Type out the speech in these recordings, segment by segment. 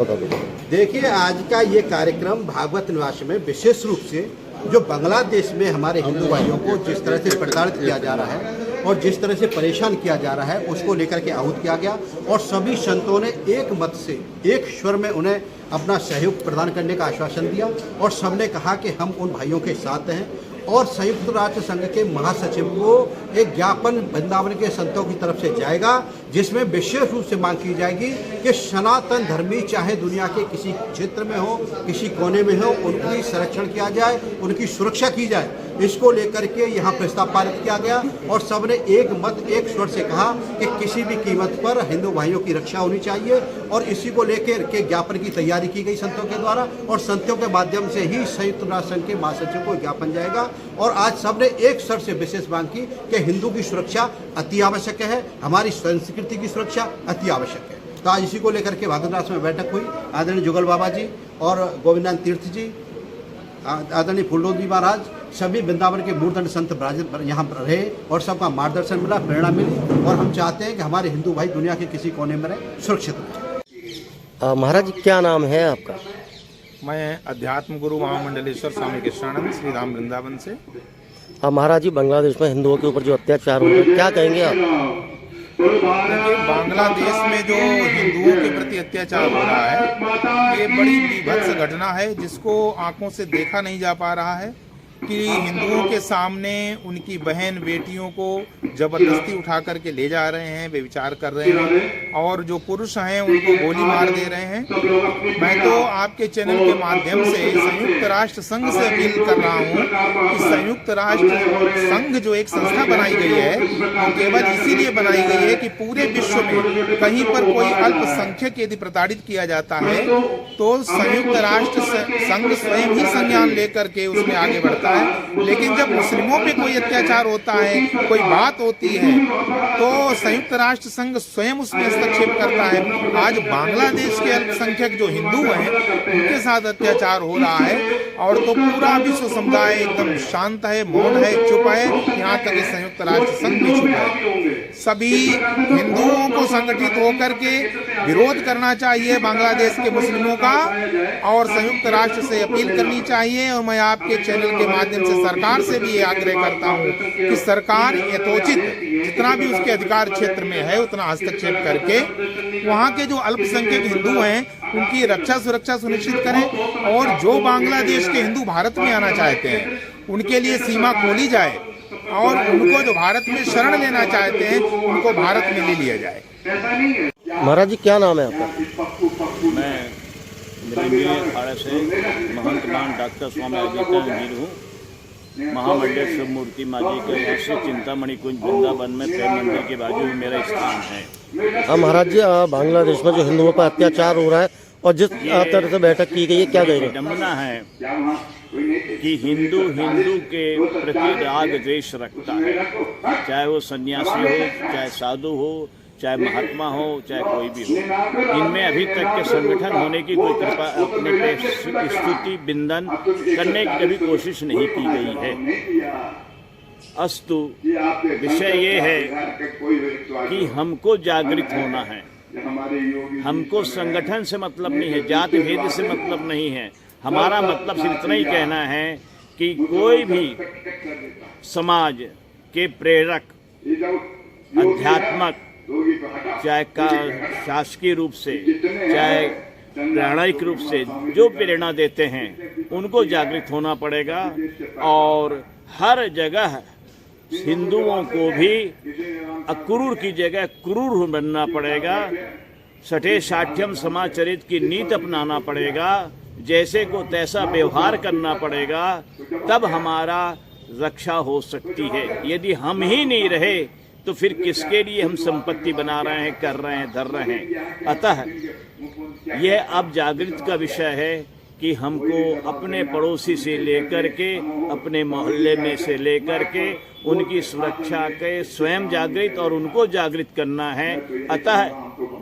बता दो। देखिए, आज का ये कार्यक्रम भागवत निवास में विशेष रूप से जो बांग्लादेश में हमारे हिंदू भाइयों को जिस तरह से प्रताड़ित किया जा रहा है और जिस तरह से परेशान किया जा रहा है उसको लेकर के आहूत किया गया और सभी संतों ने एक मत से एक स्वर में उन्हें अपना सहयोग प्रदान करने का आश्वासन दिया और सबने कहा कि हम उन भाइयों के साथ हैं। और संयुक्त राष्ट्र संघ के महासचिव को एक ज्ञापन वृंदावन के संतों की तरफ से जाएगा जिसमें विशेष रूप से मांग की जाएगी कि सनातन धर्मी चाहे दुनिया के किसी क्षेत्र में हो, किसी कोने में हो, उनकी संरक्षण किया जाए, उनकी सुरक्षा की जाए। इसको लेकर के यहाँ प्रस्ताव पारित किया गया और सबने एक मत एक स्वर से कहा कि किसी भी कीमत पर हिंदू भाइयों की रक्षा होनी चाहिए और इसी को लेकर के ज्ञापन की तैयारी की गई संतों के द्वारा और संतों के माध्यम से ही संयुक्त राष्ट्र संघ के महासचिव को ज्ञापन जाएगा। और आज सबने एक स्वर से विशेष मांग की कि हिंदू की सुरक्षा अति आवश्यक है, हमारी संस्कृति की सुरक्षा अति आवश्यक है। तो आज इसी को लेकर के भागवत निवास में बैठक हुई। आदरणीय जुगल बाबा जी और गोविंदान तीर्थ जी, आदरणीय फूलडोल जी महाराज, सभी वृंदावन के मूर्धन्य संत यहाँ पर रहे और सबका मार्गदर्शन मिला, प्रेरणा मिली और हम चाहते हैं कि हमारे हिंदू भाई दुनिया के किसी कोने में रहे, सुरक्षित रहे। महाराज क्या नाम है आपका? मैं अध्यात्म गुरु महामंडलेश्वर स्वामी कृष्णानंद श्री राम वृंदावन से। महाराज जी, बांग्लादेश में हिंदुओं के ऊपर जो अत्याचार हो रहा है, क्या कहेंगे आप? देखिए, बांग्लादेश में जो हिंदुओं के प्रति अत्याचार हो रहा है ये बड़ी विभत्स घटना है जिसको आंखों से देखा नहीं जा पा रहा है कि हिंदुओं के सामने उनकी बहन बेटियों को जबरदस्ती उठा करके ले जा रहे हैं, वे विचार कर रहे हैं और जो पुरुष हैं उनको गोली मार दे रहे हैं। मैं तो आपके चैनल के माध्यम से संयुक्त राष्ट्र संघ से अपील कर रहा हूं कि संयुक्त राष्ट्र संघ जो एक संस्था बनाई गई है वो केवल इसीलिए बनाई गई है कि पूरे विश्व में कहीं पर कोई अल्पसंख्यक यदि प्रताड़ित किया जाता है तो संयुक्त राष्ट्र संघ स्वयं ही संज्ञान लेकर के उसमें आगे बढ़ता है। लेकिन जब मुस्लिमों पे कोई अत्याचार होता है, कोई बात होती है, तो संयुक्त राष्ट्र संघ स्वयं उसमें हस्तक्षेप करता है। आज बांग्लादेश के अल्पसंख्यक जो हिंदू हैं उनके साथ अत्याचार हो रहा है और तो पूरा विश्व समुदाय एकदम शांत है, मौन है, चुप है, यहाँ तक कि संयुक्त राष्ट्र संघ भी चुप है। सभी हिंदुओं को संगठित होकर के विरोध करना चाहिए बांग्लादेश के मुस्लिमों का और संयुक्त राष्ट्र से अपील करनी चाहिए। और मैं आपके चैनल के माध्यम से सरकार से भी ये आग्रह करता हूँ कि सरकार यथोचित जितना भी उसके अधिकार क्षेत्र में है उतना हस्तक्षेप करके वहाँ के जो अल्पसंख्यक हिंदू हैं उनकी रक्षा सुरक्षा सुनिश्चित करें और जो बांग्लादेश के हिंदू भारत में आना चाहते हैं उनके लिए सीमा खोली जाए और उनको जो भारत में शरण लेना चाहते हैं उनको भारत में ले लिया जाए। महाराज जी, क्या नाम है आपका? मैं मिलिंदी अखाड़ा से महंत मान डॉक्टर स्वामी अजीतानंद हूँ। महामंडलेश्वर मूर्ति माजी के यहाँ से चिंतामणि कुंज वृंदावन में प्रेम मंदिर के बाजू में मेरा स्थान है। महाराज जी, बांग्लादेश में जो हिंदुओं पर अत्याचार हो रहा है और जिस तरह से बैठक की गई है, क्या कहेंगे? विडम्बना है कि हिंदू के प्रति राग द्वेष रखता है, चाहे वो सन्यासी हो, चाहे साधु हो, चाहे महात्मा हो, चाहे कोई भी हो। इनमें अभी तक के संगठन होने की कोई कृपा अपने पे स्तुति बिंदन करने की कभी कोशिश नहीं की गई है। अस्तु, विषय ये है कि हमको जागृत होना है। हमको संगठन से मतलब नहीं है, जाति भेद से मतलब नहीं है। हमारा मतलब सिर्फ इतना ही कहना है कि कोई भी समाज के प्रेरक, अध्यात्मक, चाहे का शासकीय रूप से, चाहे प्रेरणात्मक रूप से जो प्रेरणा देते हैं उनको जागृत होना पड़ेगा और हर जगह हिंदुओं को भी अक्रूर की जगह क्रूर बनना पड़ेगा। सठे साठ्यम समाचरित की नीति अपनाना पड़ेगा, जैसे को तैसा व्यवहार करना पड़ेगा, तब हमारा रक्षा हो सकती है। यदि हम ही नहीं रहे तो फिर किसके लिए हम संपत्ति बना रहे हैं, कर रहे हैं, धर रहे हैं। अतः यह अब जागृति का विषय है कि हमको अपने पड़ोसी से लेकर के, अपने मोहल्ले में से लेकर के उनकी सुरक्षा के स्वयं जागृत और उनको जागृत करना है। अतः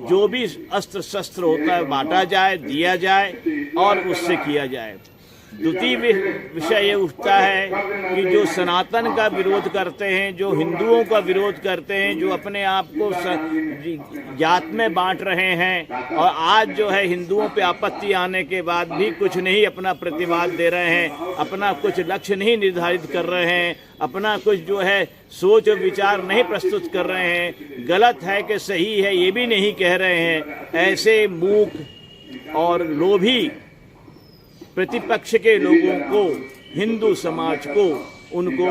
जो भी अस्त्र शस्त्र होता है बांटा जाए, दिया जाए और उससे किया जाए। द्वितीय विषय ये उठता है कि जो सनातन का विरोध करते हैं, जो हिंदुओं का विरोध करते हैं, जो अपने आप को जात में बांट रहे हैं, और आज जो है हिंदुओं पे आपत्ति आने के बाद भी कुछ नहीं अपना प्रतिवाद दे रहे हैं, अपना कुछ लक्ष्य नहीं निर्धारित कर रहे हैं, अपना कुछ जो है सोच और विचार नहीं प्रस्तुत कर रहे हैं, गलत है कि सही है ये भी नहीं कह रहे हैं, ऐसे मूक और लोभी प्रतिपक्ष के लोगों को, हिंदू समाज को, उनको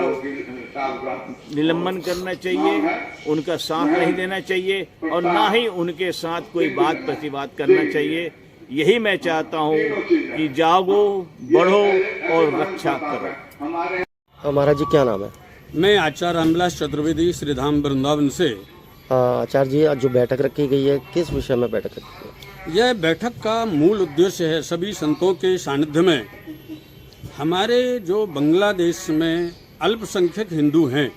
निलंबन करना चाहिए, उनका साथ नहीं देना चाहिए और ना ही उनके साथ कोई बात प्रतिवाद करना चाहिए। यही मैं चाहता हूँ कि जागो, बढ़ो और रक्षा करो। हमारा जी क्या नाम है? मैं आचार्य रामविलास चतुर्वेदी श्रीधाम वृंदावन से। आचार्य जी, जो बैठक रखी गई है किस विषय में बैठक रखी गई है? यह बैठक का मूल उद्देश्य है सभी संतों के सानिध्य में हमारे जो बांग्लादेश में अल्पसंख्यक हिंदू हैं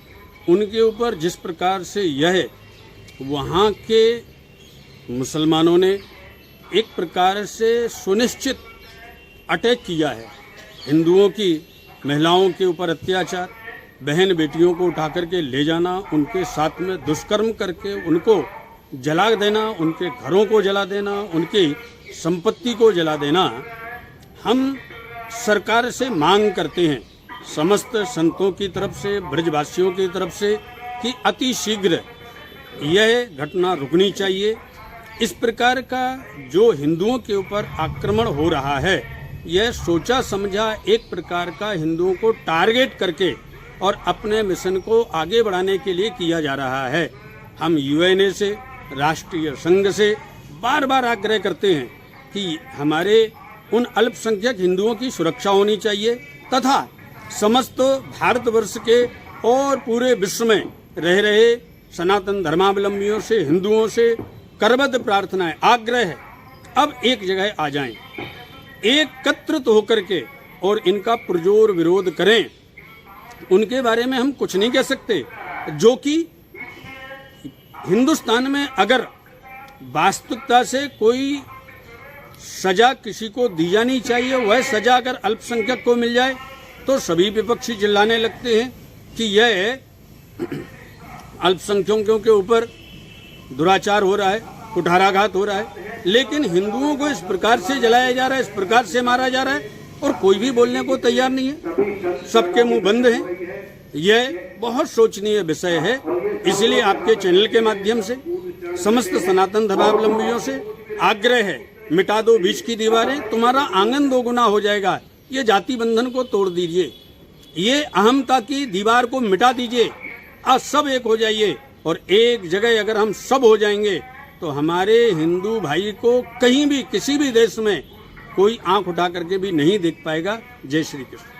उनके ऊपर जिस प्रकार से यह वहाँ के मुसलमानों ने एक प्रकार से सुनिश्चित अटैक किया है, हिंदुओं की महिलाओं के ऊपर अत्याचार, बहन बेटियों को उठा करके ले जाना, उनके साथ में दुष्कर्म करके उनको जला देना, उनके घरों को जला देना, उनकी संपत्ति को जला देना। हम सरकार से मांग करते हैं समस्त संतों की तरफ से, ब्रजवासियों की तरफ से कि अति शीघ्र यह घटना रुकनी चाहिए। इस प्रकार का जो हिंदुओं के ऊपर आक्रमण हो रहा है यह सोचा समझा एक प्रकार का हिंदुओं को टारगेट करके और अपने मिशन को आगे बढ़ाने के लिए किया जा रहा है। हम यूएनए से, राष्ट्रीय संघ से बार बार आग्रह करते हैं कि हमारे उन अल्पसंख्यक हिंदुओं की सुरक्षा होनी चाहिए तथा समस्त भारतवर्ष के और पूरे विश्व में रह रहे सनातन धर्मावलंबियों से, हिंदुओं से करबद्ध प्रार्थना है, आग्रह है, अब एक जगह आ जाएं, एकत्रित होकर के और इनका पुरजोर विरोध करें। उनके बारे में हम कुछ नहीं कह सकते, जो कि हिंदुस्तान में अगर वास्तविकता से कोई सजा किसी को दी जानी चाहिए, वह सजा अगर अल्पसंख्यक को मिल जाए तो सभी विपक्षी चिल्लाने लगते हैं कि यह अल्पसंख्यकों के ऊपर दुराचार हो रहा है, कुठाराघात हो रहा है। लेकिन हिंदुओं को इस प्रकार से जलाया जा रहा है, इस प्रकार से मारा जा रहा है और कोई भी बोलने को तैयार नहीं है, सबके मुंह बंद हैं। यह बहुत सोचनीय विषय है। इसलिए आपके चैनल के माध्यम से समस्त सनातन धर्मावलंबियों से आग्रह है, मिटा दो बीच की दीवारें, तुम्हारा आंगन दोगुना हो जाएगा। ये जाति बंधन को तोड़ दीजिए, ये अहमता की दीवार को मिटा दीजिए, आज सब एक हो जाइए। और एक जगह अगर हम सब हो जाएंगे तो हमारे हिंदू भाई को कहीं भी किसी भी देश में कोई आंख उठा करके भी नहीं देख पाएगा। जय श्री कृष्ण।